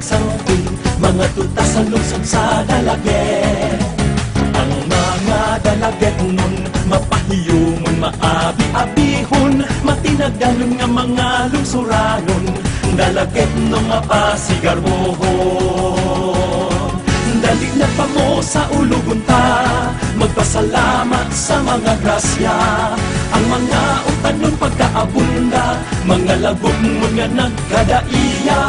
nagsangkot, mga tuta sa lungsod sa Dalagit. Ang mga Dalagit nun, mapahiyumon, maabi-abihon, matinagdanon nga mga lungsuranon, Dalagit nung mapasigarbohon. Dali na pa mo sa ulugon ta, magpasalamat sa mga grasya. Ang mga utanon pagkaabunda, mga lagom mo nga nagkadaiya.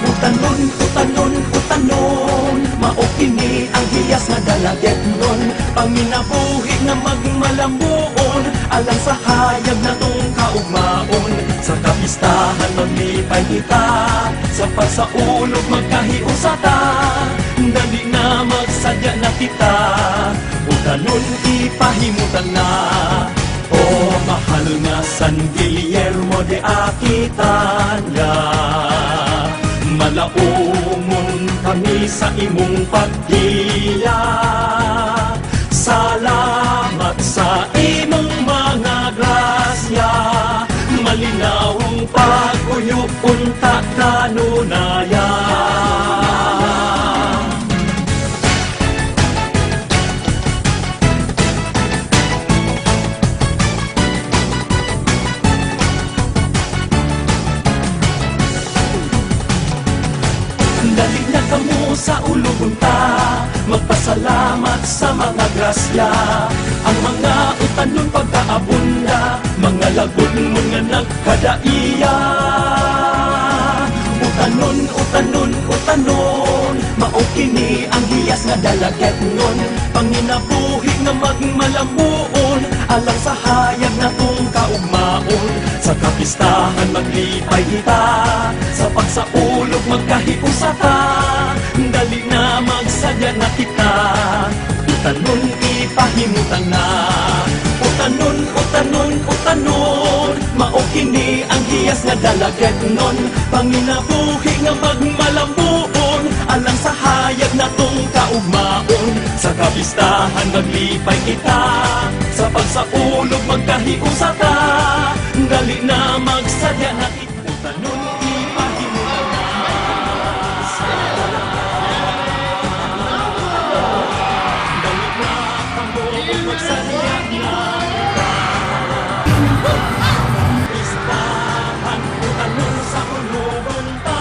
Utanon, utanon, utanon, maokini ang hiyas nga Dalagit nun. Panginabuhi nga magmalambuon, alang sa hayag na tong kaugmaon. Sa kapistahan maglipay kita, sa pagsaulog magkahiusata, dali na magsadya na kita, utanon ipahimutan na. O mahal nga San Guillermo de Aquitania, malaumon kami sa imong paggiya. Salamat sa imong mga grasya, malinawong pag-uyok unta kanunaya. Dali na kamo sa ulugon ta, magpasalamat sa mga grasya. Ang mga utanon pagkaabunda, mga lagon mo nga nagkadaiya. Utanon, utanon, utanon, maokini ang hiyas nga Dalagit nun. Panginabuhi nga magmalambuon, alang sa hayag na tong kaugmaon. Sa kapistahan maglipay kita, sa pagsaulog magkahiusata, dali na magsadya na kita, utanon ipahimutan na. Utanon, utanon, utanon, maokini ang hiyas nga Dalagit nun. Panginabuhi nga magmalambuon, alang sa hayag na tong kaugmaon. Sa kapistahan maglipay kita, sa pagsaulog magkahiusata, dali na magsadya na kita, utanon ipahimutan na. Dali na kamo magsadya na. Kapistahan, utanon sa ulugon ta.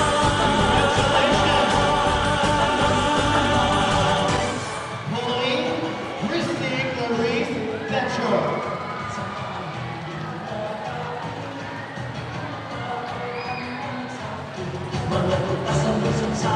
Holy Christy Clarice Fletcher. Mga tuta sa lungsod sa